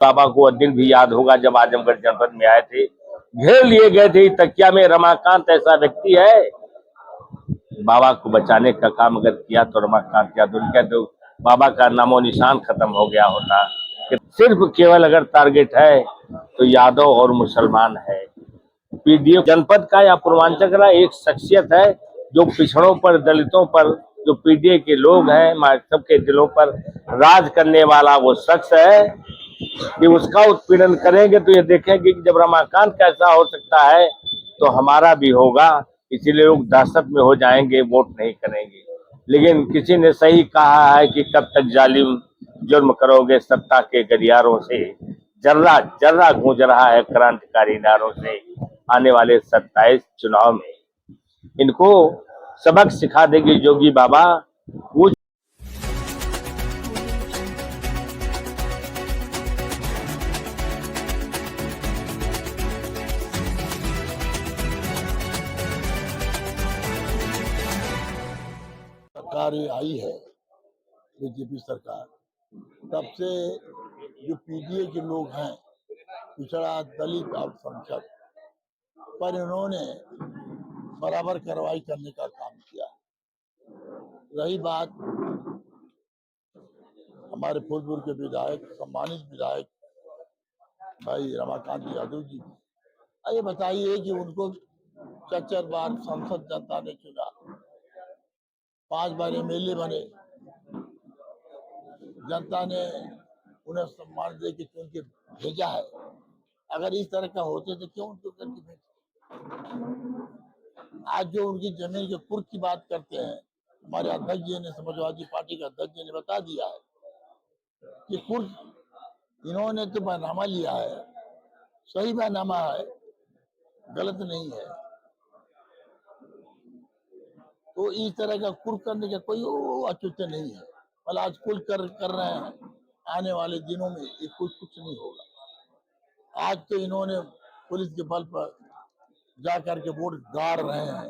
बाबा को वह दिन भी याद होगा जब आजमगढ़ जनपद में आए थे, घेर लिए गए थे तकिया में। रमाकांत ऐसा व्यक्ति है, बाबा को बचाने का काम अगर किया तो रमाकांत यादव उनका तो बाबा का नामो निशान खत्म हो गया होता। सिर्फ केवल अगर टारगेट है तो यादव और मुसलमान है। पीडीए जनपद का या पूर्वांचल का एक शख्सियत है जो पिछड़ों पर, दलितों पर, जो पीडीए के लोग हैं, सबके दिलों पर राज करने वाला वो शख्स है कि उसका उत्पीड़न करेंगे तो ये देखेंगे कि जब रमाकांत का ऐसा हो सकता है तो हमारा भी होगा। इसीलिए लोग दहशत में हो जाएंगे, वोट नहीं करेंगे। लेकिन किसी ने सही कहा है कि कब तक जालिम जुर्म करोगे सत्ता के गलियारों से। जर्रा जर्रा गूंज रहा है क्रांतिकारी नारों से आने वाले 27 चुनाव में। इनको सबक सिखा देगी जोगी बाबा। वो सरकार आई है बीजेपी सरकार, तब से जो पीडीए के लोग हैं, पिछड़ा दलित अल्पसंख्यक पर इन्होंने बराबर कार्रवाई करने का काम किया। रही बात हमारे फूलपुर के विधायक, सम्मानित विधायक भाई रमाकांत यादव जी, ये बताइए कि उनको 4 बार संसद जनता ने चुना, 5 बार एमएलए बने, जनता ने उन्हें सम्मान दे के चुन के भेजा है। अगर इस तरह का होते तो क्यों उनको करके भेजे? आज जो उनकी जमीन के कुर्क की बात करते हैं, हमारे अध्यक्ष जी ने, समाजवादी पार्टी के अध्यक्ष जी ने बता दिया है कि कुर्क इन्होंने तो बैनामा लिया है, सही बैनामा है, गलत नहीं है। तो इस तरह का कुर्क करने का कोई औचित्य नहीं है। पर आज कुल कर रहे हैं, आने वाले दिनों में ये कुछ नहीं होगा। आज तो इन्होंने पुलिस के बल पर जा करके वोट गाड़ रहे हैं।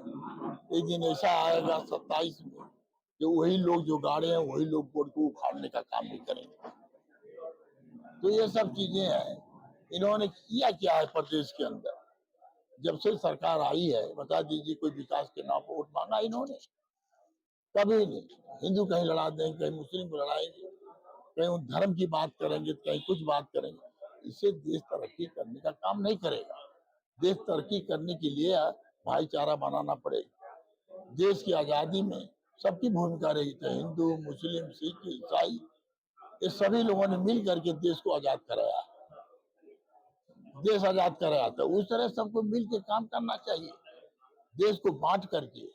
एक दिन ऐसा आएगा 27 में कि वही लोग जो गाड़े हैं वही लोग वोट को उखाड़ने का काम भी करेंगे। तो ये सब चीजें हैं। इन्होंने किया क्या है प्रदेश के अंदर? जब से सरकार आई है, बता दीजिए कोई विकास के नाम पर वोट मांगा इन्होंने? कभी नहीं। हिंदू कहीं लड़ा देंगे, कहीं मुस्लिम को लड़ाएंगे, कहीं उन धर्म की बात करेंगे, कहीं कुछ बात करेंगे। इससे देश तरक्की करने का काम नहीं करेगा। देश तरक्की करने के लिए भाईचारा बनाना पड़ेगा। देश की आजादी में सबकी भूमिका रही थी, हिंदू, मुस्लिम, सिख, ईसाई, ये सभी लोगों ने मिल करके देश को आजाद कराया, देश आजाद कराया था। उस तरह सबको मिल के काम करना चाहिए। देश को बांट करके,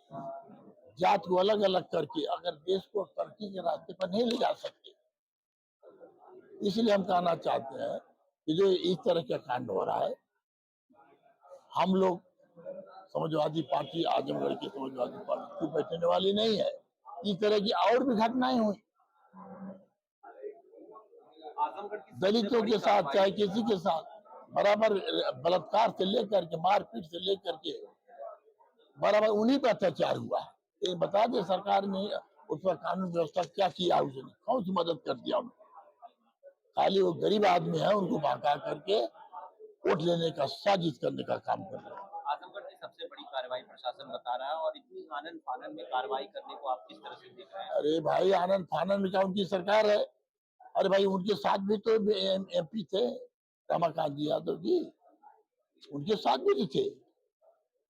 जात को अलग अलग करके अगर देश को तरक्की के रास्ते पर नहीं ले जा सकते, इसलिए हम कहना चाहते हैं कि जो इस तरह का कांड हो रहा है, हम लोग समाजवादी पार्टी, आजमगढ़ की समाजवादी पार्टी चुप बैठने वाली नहीं है। इस तरह की और भी घटनाएं हुई दलितों के साथ, चाहे किसी के साथ, बराबर बलात्कार से लेकर के, मारपीट से लेकर के, बराबर उन्हीं पर अत्याचार हुआ। ये बता दे सरकार ने उस पर कानून व्यवस्था क्या किया, उसने कौन सी मदद कर दिया उनको? खाली वो गरीब आदमी है, उनको भड़का करके वोट लेने का, साजिश करने का काम कर रहे हैं। आजमगढ़ की सबसे बड़ी कार्रवाई प्रशासन बता रहा है, और इतनी आनन फानन में कार्रवाई करने को आप किस तरह से देख रहे हैं? अरे भाई, आनंद फानन में क्या उनकी सरकार है? अरे भाई, उनके साथ भी तो एमपी थे रमाकांत जी यादव जी, उनके साथ भी थे,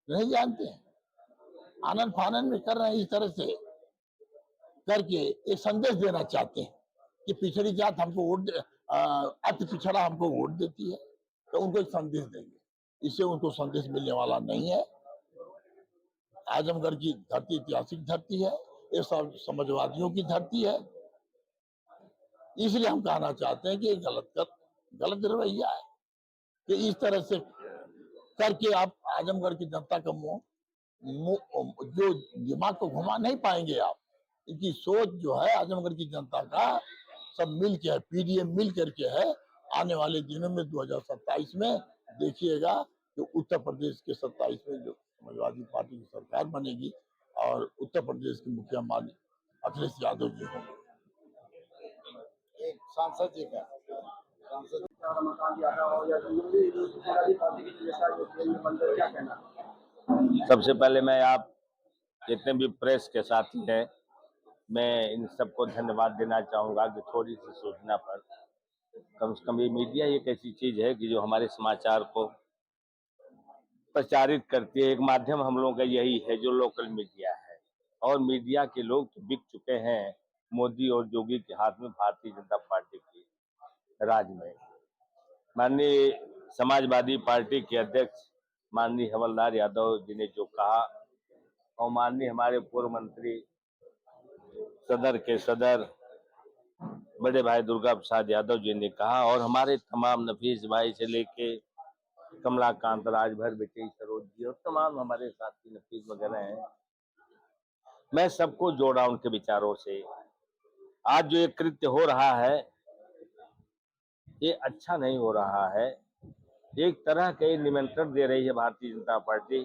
नहीं जानते? आनंद फानन में कर रहे हैं। इस तरह से करके एक संदेश देना चाहते हैं कि पिछड़ी जात हमको वोट, अति पिछड़ा हमको वोट देती है, तो उनको एक संदेश देंगे। इससे उनको संदेश मिलने वाला नहीं है। आजमगढ़ की धरती ऐतिहासिक धरती है, ये सब समाजवादियों की धरती है। इसलिए हम कहना चाहते हैं कि गलत रवैया है कि इस तरह से करके आप आजमगढ़ की जनता का जो दिमाग को घुमा नहीं पाएंगे आप। इनकी सोच जो है आजमगढ़ की जनता का, सब मिल के है, पीडीएम मिल करके है। आने वाले दिनों में 2027 में देखिएगा कि उत्तर प्रदेश के 27 में जो समाजवादी पार्टी की सरकार बनेगी और उत्तर प्रदेश के मुख्यमंत्री अखिलेश यादव जी होंगे। एक सांसद जी का सांसद रमाकांत यादव या समाजवादी पार्टी की जैसा जो केंद्र मंत्री, क्या कहना? सबसे पहले मैं आप जितने भी प्रेस के साथी हैं, मैं इन सबको धन्यवाद देना चाहूँगा कि थोड़ी सी सूचना पर कम से कम ये मीडिया एक ऐसी चीज़ है कि जो हमारे समाचार को प्रचारित करती है। एक माध्यम हम लोगों का यही है जो लोकल मीडिया है, और मीडिया के लोग तो बिक चुके हैं मोदी और योगी के हाथ में, भारतीय जनता पार्टी की राज में। माननीय समाजवादी पार्टी के अध्यक्ष माननीय हवलदार यादव जी ने जो कहा, और माननीय हमारे पूर्व मंत्री सदर के सदर बड़े भाई दुर्गा प्रसाद यादव जी ने कहा, और हमारे तमाम नफीस भाई से लेके कमलाकांत, राजभर बेटे सरोज जी और तमाम हमारे साथी नफीस वगैरह हैं, मैं सबको जोड़ा उनके विचारों से। आज जो ये कृत्य हो रहा है ये अच्छा नहीं हो रहा है। एक तरह के निमंत्रण दे रही है भारतीय जनता पार्टी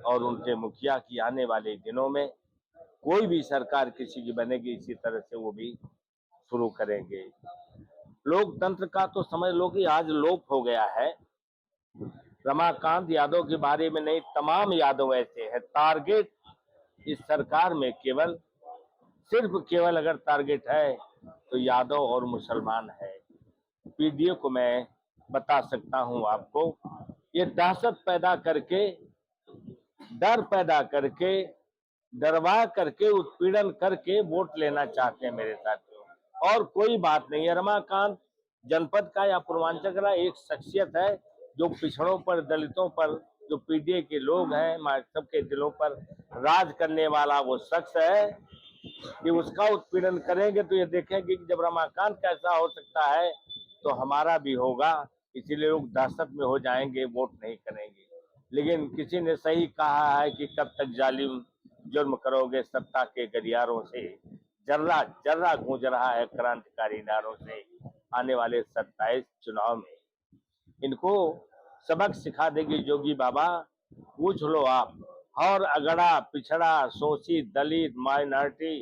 और उनके मुखिया की आने वाले दिनों में कोई भी सरकार किसी की बनेगी, इसी तरह से वो भी शुरू करेंगे। लोकतंत्र का तो समझ लो कि आज लोप हो गया है। रमाकांत यादव के बारे में नहीं, तमाम यादव ऐसे हैं। टारगेट इस सरकार में केवल केवल अगर टारगेट है तो यादव और मुसलमान है। पीडीए को मैं बता सकता हूं आपको, ये दहशत पैदा करके, डर पैदा करके, डरवा करके, उत्पीड़न करके वोट लेना चाहते हैं मेरे साथियों, और कोई बात नहीं है। रमाकांत जनपद का या पूर्वांचल का एक शख्सियत है जो पिछड़ों पर, दलितों पर, जो पीडीए के लोग हैं, सबके दिलों पर राज करने वाला वो शख्स है कि उसका उत्पीड़न करेंगे तो ये देखेंगे कि जब रमाकांत का ऐसा हो सकता है तो हमारा भी होगा। इसीलिए लोग दहशत में हो जाएंगे, वोट नहीं करेंगे। लेकिन किसी ने सही कहा है कि कब तक जालिम जुर्म करोगे सत्ता के गलियारों से। जर्रा जर्रा गूंज रहा है क्रांतिकारी नारों से आने वाले 27 चुनाव में। इनको सबक सिखा देगी योगी बाबा। पूछ लो आप, और अगड़ा, पिछड़ा, शोषित, दलित, माइनॉरिटी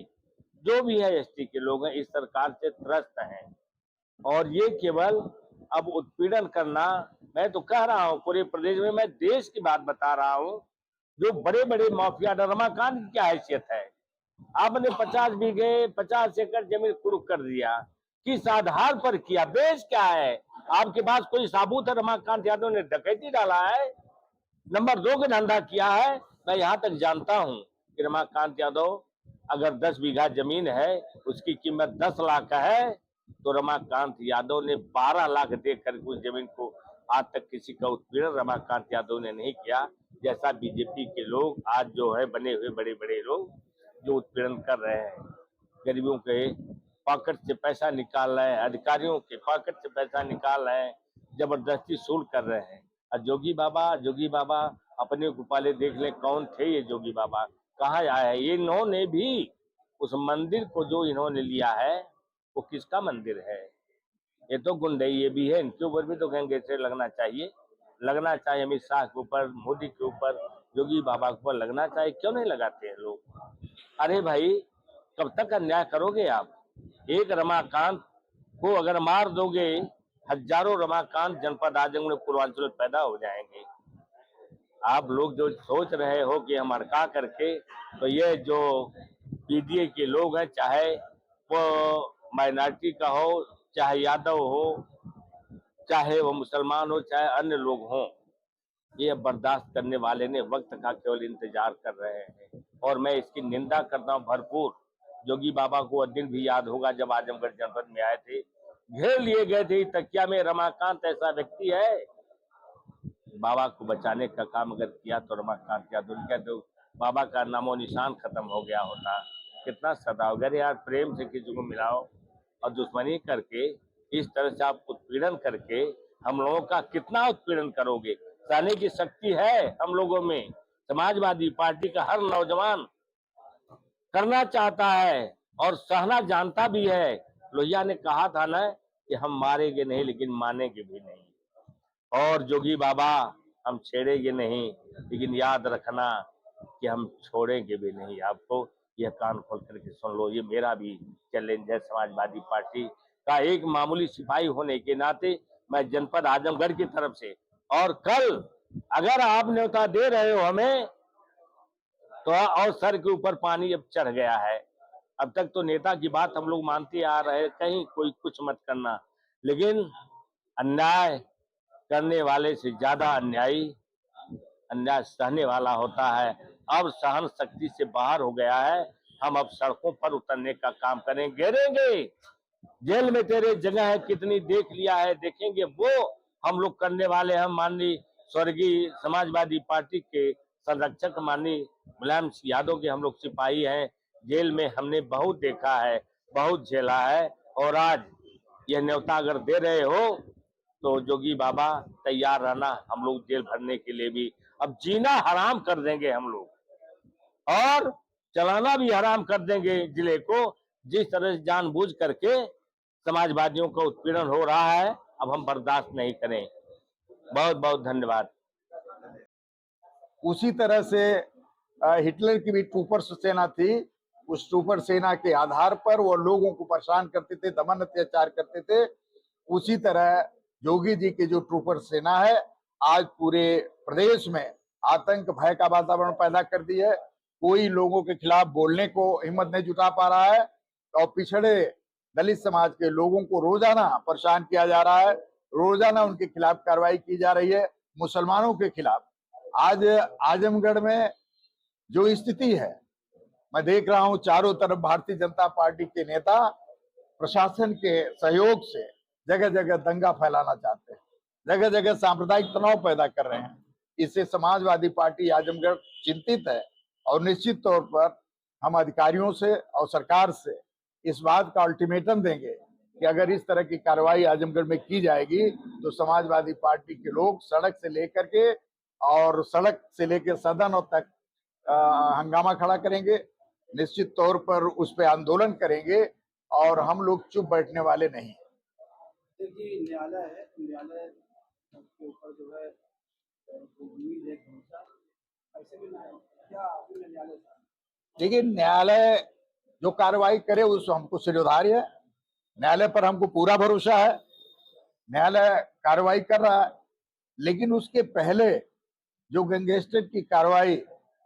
जो भी है, एसटी के लोग हैं, इस सरकार से त्रस्त हैं। और ये केवल अब उत्पीड़न करना, मैं तो कह रहा हूं पूरे प्रदेश में, मैं देश की बात बता रहा हूं, जो बड़े बड़े माफिया, रमाकांत की क्या हैसियत है? आपने 50 बीघे 50 एकड़ जमीन कुर्क कर दिया, किस आधार पर किया? बेस क्या है? आपके पास कोई साबूत है? रमाकांत यादव ने डकैती डाला है, नंबर 2 का धंधा किया है। मैं यहां तक जानता हूं कि रमाकांत यादव अगर 10 बीघा जमीन है, उसकी कीमत 10 लाख है, तो रमाकांत यादव ने 12 लाख देकर उस जमीन को, आज तक किसी का उत्पीड़न रमाकांत यादव ने नहीं किया। जैसा बीजेपी के लोग आज जो है बने हुए बड़े बड़े लोग जो उत्पीड़न कर रहे हैं, गरीबों के पॉकेट से पैसा निकाल रहे हैं, अधिकारियों के पॉकेट से पैसा निकाल रहे हैं, जबरदस्ती सूल कर रहे हैं। और जोगी बाबा अपने को पहले देख ले, कौन थे ये जोगी बाबा, कहाँ आए हैं? ये इन्होंने भी उस मंदिर को जो इन्होंने लिया है वो किसका मंदिर है? ये तो गुंडई ये भी है, इनके ऊपर भी तो गैंगस्टर लगना चाहिए। लगना चाहिए अमित शाह के ऊपर, मोदी के ऊपर, योगी बाबा के ऊपर लगना चाहिए। क्यों नहीं लगाते हैं लोग? अरे भाई, कब तक अन्याय करोगे आप? एक रमाकांत को अगर मार दोगे, हजारों रमाकांत जनपद आजमगढ़ में, पूर्वांचल में पैदा हो जाएंगे। आप लोग जो सोच रहे हो कि हम अड़का करके, तो ये जो पीडीए के लोग हैं, चाहे वो माइनॉरिटी का हो, चाहे यादव हो, चाहे वो मुसलमान हो, चाहे अन्य लोग हों, ये बर्दाश्त करने वाले ने वक्त का केवल इंतजार कर रहे हैं। और मैं इसकी निंदा करता हूँ भरपूर। जोगी बाबा को वह दिन भी याद होगा जब आजमगढ़ जनपद में आए थे, घेर लिए गए थे तकिया में। रमाकांत ऐसा व्यक्ति है, बाबा को बचाने का काम अगर किया तो रमाकांत यादव का तो बाबा का नामो निशान खत्म हो गया होता। कितना सताओ, अगर यार प्रेम से किसी को मिलाओ और दुश्मनी करके, इस तरह से आप उत्पीड़न करके हम लोगों का कितना उत्पीड़न करोगे? सहने की शक्ति है हम लोगों में। समाजवादी पार्टी का हर नौजवान करना चाहता है और सहना जानता भी है। लोहिया ने कहा था ना कि हम मारेंगे नहीं लेकिन मानेंगे भी नहीं। और जोगी बाबा, हम छेड़ेंगे नहीं, लेकिन याद रखना कि हम छोड़ेंगे भी नहीं आपको। यह कान खोल करके सुन लो, ये मेरा भी चैलेंज है समाजवादी पार्टी का एक मामूली सिपाही होने के नाते। मैं जनपद आजमगढ़ की तरफ से। और कल अगर आप न्योता दे रहे हो हमें तो और सर के ऊपर पानी अब चढ़ गया है। अब तक तो नेता की बात हम लोग मानते आ रहे, कहीं कोई कुछ मत करना, लेकिन अन्याय करने वाले से ज्यादा अन्याय सहने वाला होता है। अब सहन शक्ति से बाहर हो गया है। हम अब सड़कों पर उतरने का काम करेंगे, घेरेंगे। जेल में तेरे जगह है कितनी देख लिया है, देखेंगे वो हम लोग करने वाले। हम माननीय स्वर्गीय समाजवादी पार्टी के संरक्षक माननीय मुलायम सिंह यादव के हम लोग सिपाही हैं। जेल में हमने बहुत देखा है, बहुत झेला है। और आज यह न्योता अगर दे रहे हो तो जोगी बाबा तैयार रहना, हम लोग जेल भरने के लिए भी अब जीना हराम कर देंगे हम लोग, और चलाना भी हराम कर देंगे जिले को। जिस तरह से जानबूझ करके समाजवादियों का उत्पीड़न हो रहा है, अब हम बर्दाश्त नहीं करें। बहुत बहुत धन्यवाद। उसी तरह से हिटलर की भी ट्रूपर सेना थी। उस ट्रूपर सेना के आधार पर वो लोगों को परेशान करते थे, दमन अत्याचार करते थे। उसी तरह योगी जी की जो ट्रूपर सेना है, आज पूरे प्रदेश में आतंक भय का वातावरण पैदा कर दी है। कोई लोगों के खिलाफ बोलने को हिम्मत नहीं जुटा पा रहा है, और पिछड़े दलित समाज के लोगों को रोजाना परेशान किया जा रहा है, रोजाना उनके खिलाफ कार्रवाई की जा रही है। मुसलमानों के खिलाफ आज आजमगढ़ में जो स्थिति है, मैं देख रहा हूं चारों तरफ भारतीय जनता पार्टी के नेता प्रशासन के सहयोग से जगह जगह दंगा फैलाना चाहते हैं, जगह जगह सांप्रदायिक तनाव पैदा कर रहे हैं। इससे समाजवादी पार्टी आजमगढ़ चिंतित है, और निश्चित तौर पर हम अधिकारियों से और सरकार से इस बात का अल्टीमेटम देंगे कि अगर इस तरह की कार्रवाई आजमगढ़ में की जाएगी तो समाजवादी पार्टी के लोग सड़क से लेकर के और सड़क से लेकर सदन तक हंगामा खड़ा करेंगे। निश्चित तौर पर उस पर आंदोलन करेंगे, और हम लोग चुप बैठने वाले नहीं। देखिए न्यायालय है, न्यायालय के ऊपर जो है उम्मीद है भरोसा, ऐसे में क्या न्यायालय था? देखिए, न्यायालय जो कार्रवाई करे उस हमको शिरोधार्य है, न्यायालय पर हमको पूरा भरोसा है। न्यायालय कार्रवाई कर रहा है, लेकिन उसके पहले जो गैंगस्टर की कार्रवाई,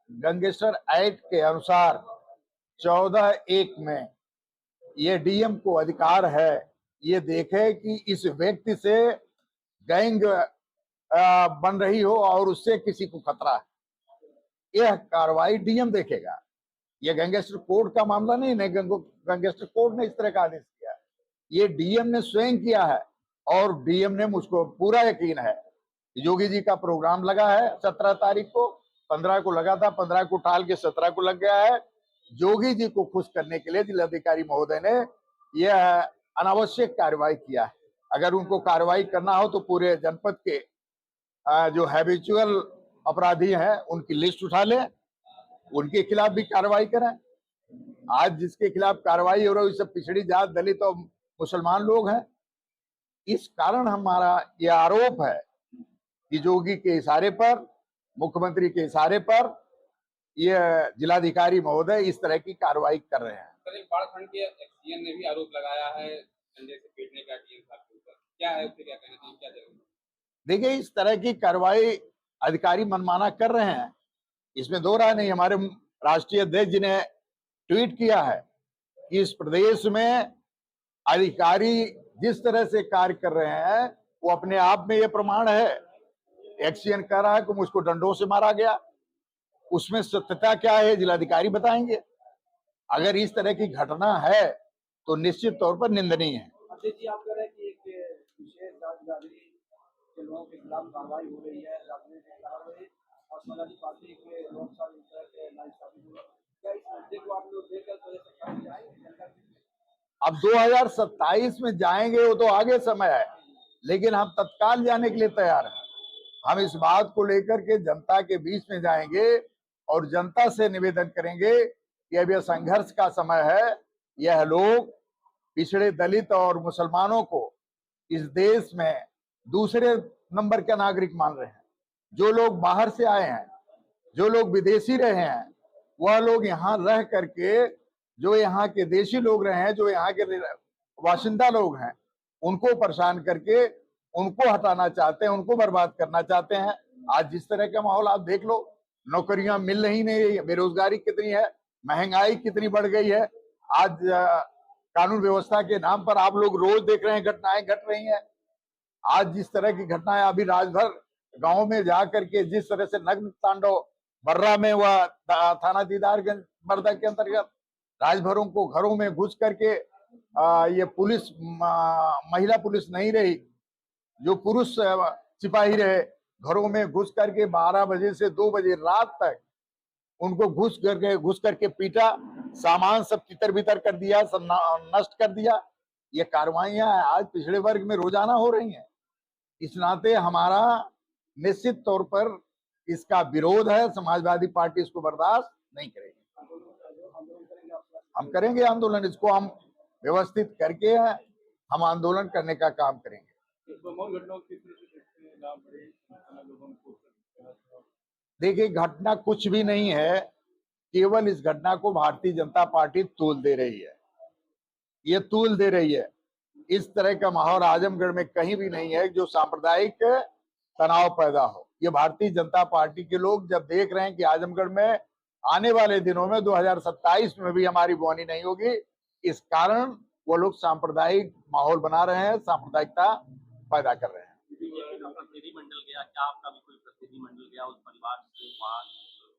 गैंगस्टर एक्ट के अनुसार 14(1) में ये डीएम को अधिकार है ये देखे कि इस व्यक्ति से गैंग बन रही हो और उससे किसी को खतरा है। यह कार्रवाई डीएम देखेगा। यह गैंगस्टर कोड का मामला नहीं, गैंगस्टर कोड ने इस तरह का आदेश किया, ये डीएम ने स्वयं किया है। और डीएम ने, मुझको पूरा यकीन है, योगी जी का प्रोग्राम लगा है 17 तारीख को, 15 को लगा था, 15 को टाल के 17 को लग गया है। योगी जी को खुश करने के लिए जिलाधिकारी महोदय ने यह अनावश्यक कार्रवाई किया है। अगर उनको कार्रवाई करना हो तो पूरे जनपद के जो हैबिचुअल अपराधी हैं उनकी लिस्ट उठा लें, उनके खिलाफ भी कार्रवाई करें। आज जिसके खिलाफ कार्रवाई हो रही है सब पिछड़ी जात, दलित और मुसलमान लोग हैं। इस कारण हमारा यह आरोप है कि योगी के इशारे पर, मुख्यमंत्री के इशारे पर यह जिलाधिकारी महोदय इस तरह की कार्रवाई कर रहे हैं। सर, एक बाढ़ के एक्सडीएम ने भी आरोप लगाया है संजय से पीटने का डीएम साहब के ऊपर, क्या है उससे क्या कहना चाहिए, क्या जरूरी? देखिए, इस तरह की कार्रवाई अधिकारी मनमाना कर रहे हैं, इसमें दो राय नहीं। हमारे राष्ट्रीय अध्यक्ष जी ने ट्वीट किया है कि इस प्रदेश में अधिकारी जिस तरह से कार्य कर रहे हैं वो अपने आप में ये प्रमाण है। एक्सीएन कह रहा है कि मुझको डंडों से मारा गया, उसमें सत्यता क्या है जिलाधिकारी बताएंगे। अगर इस तरह की घटना है तो निश्चित तौर पर निंदनीय है। अध्यक्ष जी, आप कह रहे हैं कि एक विशेष जांच बिरादरी के लोगों के खिलाफ कार्रवाई हो रही है, और समाजवादी पार्टी के लोग क्या इस मुद्दे को आप लोग लेकर जाएंगे? अब 2027 में जाएंगे वो तो आगे समय है, लेकिन हम तत्काल जाने के लिए तैयार हैं। हम इस बात को लेकर के जनता के बीच में जाएंगे और जनता से निवेदन करेंगे कि अब यह संघर्ष का समय है। यह लोग पिछड़े दलित और मुसलमानों को इस देश में दूसरे नंबर के नागरिक मान रहे हैं। जो लोग बाहर से आए हैं, जो लोग विदेशी रहे हैं, वह लोग यहाँ रह करके, जो यहाँ के देशी लोग रहे हैं, जो यहाँ के बाशिंदा लोग हैं, उनको परेशान करके उनको हटाना चाहते हैं, उनको बर्बाद करना चाहते हैं। आज जिस तरह का माहौल आप देख लो, नौकरियां मिल रही नहीं, बेरोजगारी कितनी है, महंगाई कितनी बढ़ गई है। आज कानून व्यवस्था के नाम पर आप लोग रोज देख रहे हैं घटनाएं घट रही हैं। आज जिस तरह की घटनाएं अभी राजभर गांव में जाकर के जिस तरह से नग्न तांडव बर्रा में हुआ, थाना दीदारगंज बर्दा के अंतर्गत राजभरों को घरों में घुस करके ये पुलिस महिला पुलिस नहीं रही, जो पुरुष सिपाही रहे, घरों में घुस करके 12 बजे से 2 बजे रात तक उनको घुस करके पीटा, सामान सब तितर बितर कर दिया, सब नष्ट कर दिया। ये कार्रवाइयां आज पिछड़े वर्ग में रोजाना हो रही हैं। इस नाते हमारा निश्चित तौर पर इसका विरोध है। समाजवादी पार्टी इसको बर्दाश्त नहीं करेगी। हम करेंगे आंदोलन, इसको हम व्यवस्थित करके हम आंदोलन करने का काम करेंगे। देखिए, घटना कुछ भी नहीं है, केवल इस घटना को भारतीय जनता पार्टी तूल दे रही है। ये तूल दे रही है। इस तरह का माहौल आजमगढ़ में कहीं भी नहीं है जो सांप्रदायिक तनाव पैदा हो। ये भारतीय जनता पार्टी के लोग जब देख रहे हैं कि आजमगढ़ में आने वाले दिनों में 2027 में भी हमारी बोनी नहीं होगी, इस कारण वो लोग सांप्रदायिक माहौल बना रहे हैं, सांप्रदायिकता पैदा कर रहे हैं। प्रतिनिधिमंडल गया, क्या आपका भी कोई प्रतिनिधिमंडल गया उस परिवार से, वहाँ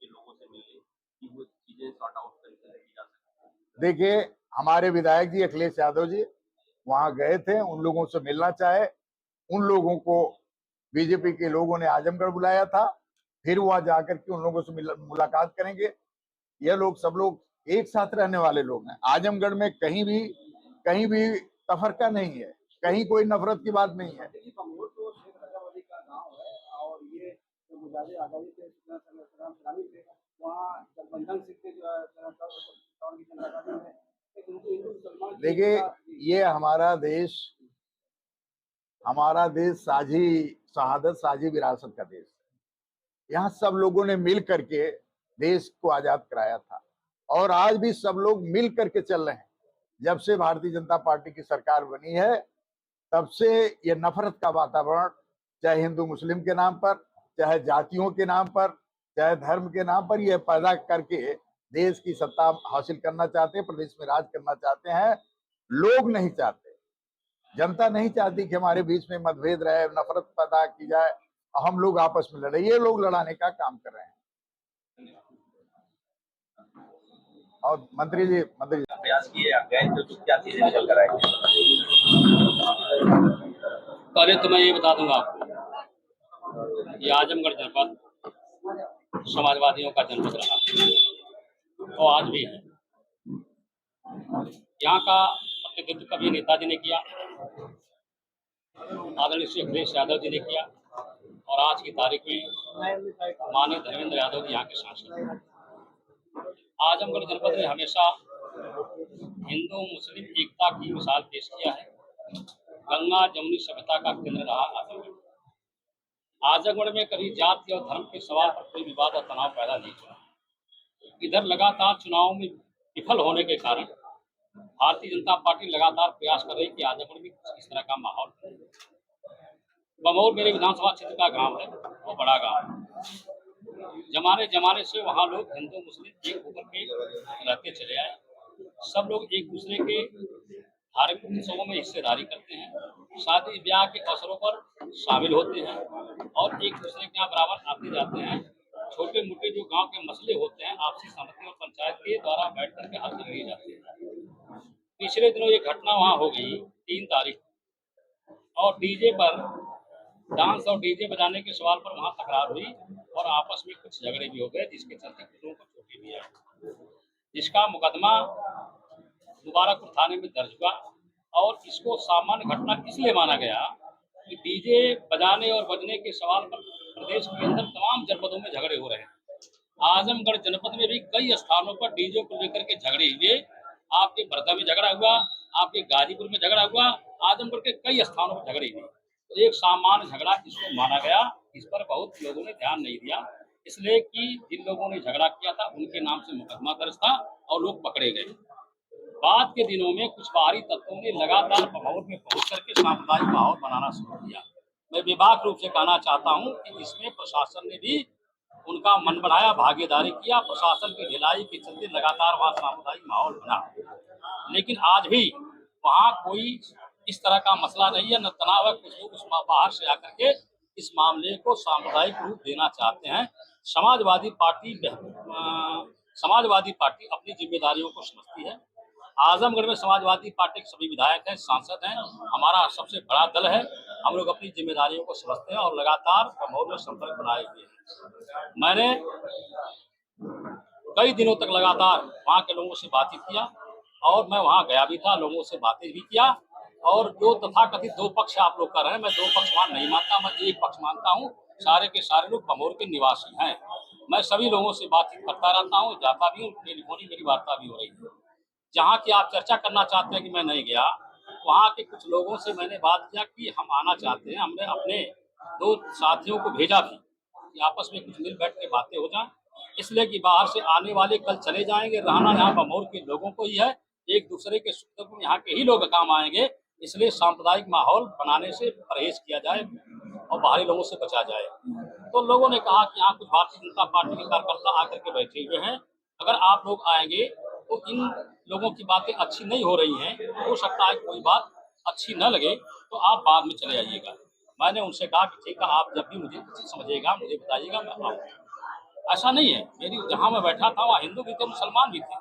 के लोगों से मिले कि वो चीजें सॉर्ट आउट करके रखी जा सके? देखिए, हमारे विधायक जी अखिलेश यादव जी वहां गए थे, उन लोगों से मिलना चाहे। उन लोगों को बीजेपी के लोगों ने आजमगढ़ बुलाया था, फिर वहां जाकर के उन लोगों से मुलाकात करेंगे। ये लोग सब लोग एक साथ रहने वाले लोग हैं। आजमगढ़ में कहीं भी तफरका नहीं है, कहीं कोई नफरत की बात नहीं है। बमोर तो शेख रजावली का गांव है और ये गुजारे आजादी के सलामी थे, वहाँ गठबंधन सिंह के जो देखिए, ये हमारा देश साझी शहादत, साझी विरासत का देश है। यहाँ सब लोगों ने मिल करके देश को आजाद कराया था और आज भी सब लोग मिल करके चल रहे हैं। जब से भारतीय जनता पार्टी की सरकार बनी है, तब से ये नफरत का वातावरण, चाहे हिंदू मुस्लिम के नाम पर, चाहे जातियों के नाम पर, चाहे धर्म के नाम पर, ये पैदा करके देश की सत्ता हासिल करना चाहते हैं, प्रदेश में राज करना चाहते हैं। लोग नहीं चाहते, जनता नहीं चाहती कि हमारे बीच में मतभेद रहे, नफरत पैदा की जाए, हम लोग आपस में लड़े। ये लोग लड़ाने का काम कर रहे हैं। और मंत्री जी प्रयास किए, गए तो क्या चीजें निकल कर आई? पहले तो मैं ये बता दूंगा आपको, ये आजमगढ़ जनपद समाजवादियों का जनपद रहा तो आज भी है। यहाँ का प्रतिनिधित्व कभी नेताजी ने किया, आदरणीय श्री अखिलेश यादव जी ने किया, और आज की तारीख में माननीय धर्मेंद्र यादव जी यहाँ के सांसद हैं। आजमगढ़ जनपद ने हमेशा हिंदू मुस्लिम एकता की मिसाल पेश किया है। गंगा जमुनी सभ्यता का केंद्र रहा आजमगढ़। आजमगढ़ में कभी जाति और धर्म के सवाल पर कोई विवाद और तनाव पैदा नहीं हुआ। इधर लगातार चुनाव में विफल होने के कारण भारतीय जनता पार्टी लगातार प्रयास कर रही है कि आजमगढ़ में इस तरह का माहौल। बमौर मेरे विधानसभा क्षेत्र का गांव है, वो बड़ा गांव है। जमाने से वहाँ लोग हिंदू मुस्लिम एक होकर के रहते चले आए। सब लोग एक दूसरे के धार्मिक उत्सवों में हिस्सेदारी करते हैं, शादी ब्याह के अवसरों पर शामिल होते हैं और एक दूसरे के यहाँ बराबर आते जाते हैं। छोटे मोटे जो गांव के मसले होते हैं आपसी सहमति और पंचायत के द्वारा बैठ करके हल कर लिए जाते हैं। पिछले दिनों ये घटना वहाँ हो गई 3 तारीख, और डीजे पर डांस और डीजे बजाने के सवाल पर वहाँ तकरार हुई और आपस में कुछ झगड़े भी हो गए, जिसके चलते कुछ लोगों को चोटें भी आई, जिसका मुकदमा मुबारकपुर थाने में दर्ज हुआ। और इसको सामान्य घटना इसलिए माना गया कि डीजे बजाने और बजने के सवाल पर प्रदेश के अंदर तमाम जनपदों में झगड़े हो रहे हैं। आजमगढ़ जनपद में भी कई स्थानों पर डीजे को लेकर के झगड़े हुए। आपके बर्दा में झगड़ा हुआ, आपके गाजीपुर में झगड़ा हुआ, आजमगढ़ के कई स्थानों पर झगड़े हुए। तो एक सामान्य झगड़ा इसको माना गया। इस पर बहुत लोगों ने ध्यान नहीं दिया, इसलिए कि जिन लोगों ने झगड़ा किया था उनके नाम से मुकदमा दर्ज था और लोग पकड़े गए। बाद के दिनों में कुछ बाहरी तत्वों ने लगातार बमौर में पहुंच करके सांप्रदायिक माहौल बनाना शुरू किया। मैं बेबाक रूप से कहना चाहता हूं कि इसमें प्रशासन ने भी उनका मन बनाया, भागीदारी किया। प्रशासन की ढिलाई के चलते लगातार वहाँ सामुदायिक माहौल बना, लेकिन आज भी वहाँ कोई इस तरह का मसला नहीं है, न तनाव है। कुछ लोग उस बाहर से आकर के इस मामले को सामुदायिक रूप देना चाहते हैं। समाजवादी पार्टी अपनी जिम्मेदारियों को समझती है। आजमगढ़ में समाजवादी पार्टी के सभी विधायक हैं, सांसद हैं, हमारा सबसे बड़ा दल है। हम लोग अपनी जिम्मेदारियों को समझते हैं और लगातार बमौर में संपर्क बनाए हुए हैं। मैंने कई दिनों तक लगातार वहाँ के लोगों से बातचीत किया और मैं वहाँ गया भी था, लोगों से बातें भी किया। और जो तथाकथित दो पक्ष आप लोग कर रहे हैं, मैं दो पक्ष नहीं मानता, मैं एक पक्ष मानता हूँ। सारे के सारे लोग बमौर के निवासी हैं। मैं सभी लोगों से बातचीत करता रहता हूँ, जाता भी हूँ, टेलीफोनिक मेरी वार्ता भी हो रही है। जहाँ की आप चर्चा करना चाहते हैं कि मैं नहीं गया, वहाँ के कुछ लोगों से मैंने बात किया कि हम आना चाहते हैं। हमने अपने दो साथियों को भेजा भी कि आपस में कुछ मिल बैठ के बातें हो जाएं, इसलिए कि बाहर से आने वाले कल चले जाएंगे। रहना यहाँ बमौर के लोगों को ही है, एक दूसरे के सुख दुख में यहाँ के ही लोग काम आएंगे। इसलिए सांप्रदायिक माहौल बनाने से परहेज किया जाए और बाहरी लोगों से बचा जाए। तो लोगों ने कहा कि यहाँ कुछ भारतीय जनता पार्टी के कार्यकर्ता आकर के बैठे हुए हैं, अगर आप लोग आएंगे तो इन लोगों की बातें अच्छी नहीं हो रही हैं, हो सकता है कोई बात अच्छी न लगे तो आप बाद में चले आइएगा। मैंने उनसे कहा कि ठीक है, आप जब भी मुझे उचित समझिएगा मुझे बताइएगा, मैं आऊँगा। ऐसा नहीं है, मेरी जहाँ मैं बैठा था वहाँ हिंदू भी थे, मुसलमान भी थे,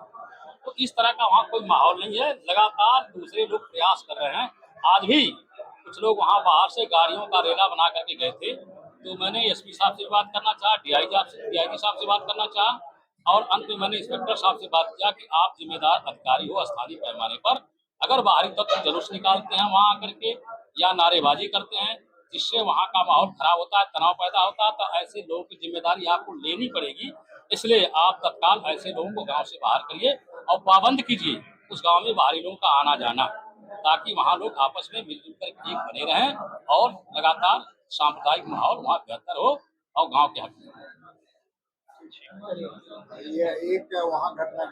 तो इस तरह का वहाँ कोई माहौल नहीं है। लगातार दूसरे लोग प्रयास कर रहे हैं। आज भी कुछ लोग वहाँ बाहर से गाड़ियों का रेला बना करके गए थे, तो मैंने एसपी साहब से बात करना चाहा, डीआईजी साहब से बात करना चाहा और अंत में मैंने इंस्पेक्टर साहब से बात किया कि आप जिम्मेदार अधिकारी हो स्थानीय पैमाने पर, अगर बाहरी तत्व जुलूस निकालते हैं वहाँ आकर के या नारेबाजी करते हैं जिससे वहाँ का माहौल खराब होता है, तनाव पैदा होता है, तो ऐसे लोगों की जिम्मेदारी आपको लेनी पड़ेगी। इसलिए आप तत्काल ऐसे लोगों को गांव से बाहर करिए और पाबंद कीजिए उस गांव में बाहरी लोगों का आना जाना, ताकि वहाँ लोग आपस में मिलजुल कर एक बने रहें और लगातार सांप्रदायिक माहौल वहाँ बेहतर हो और गांव के हक में। ये एक वहाँ घटना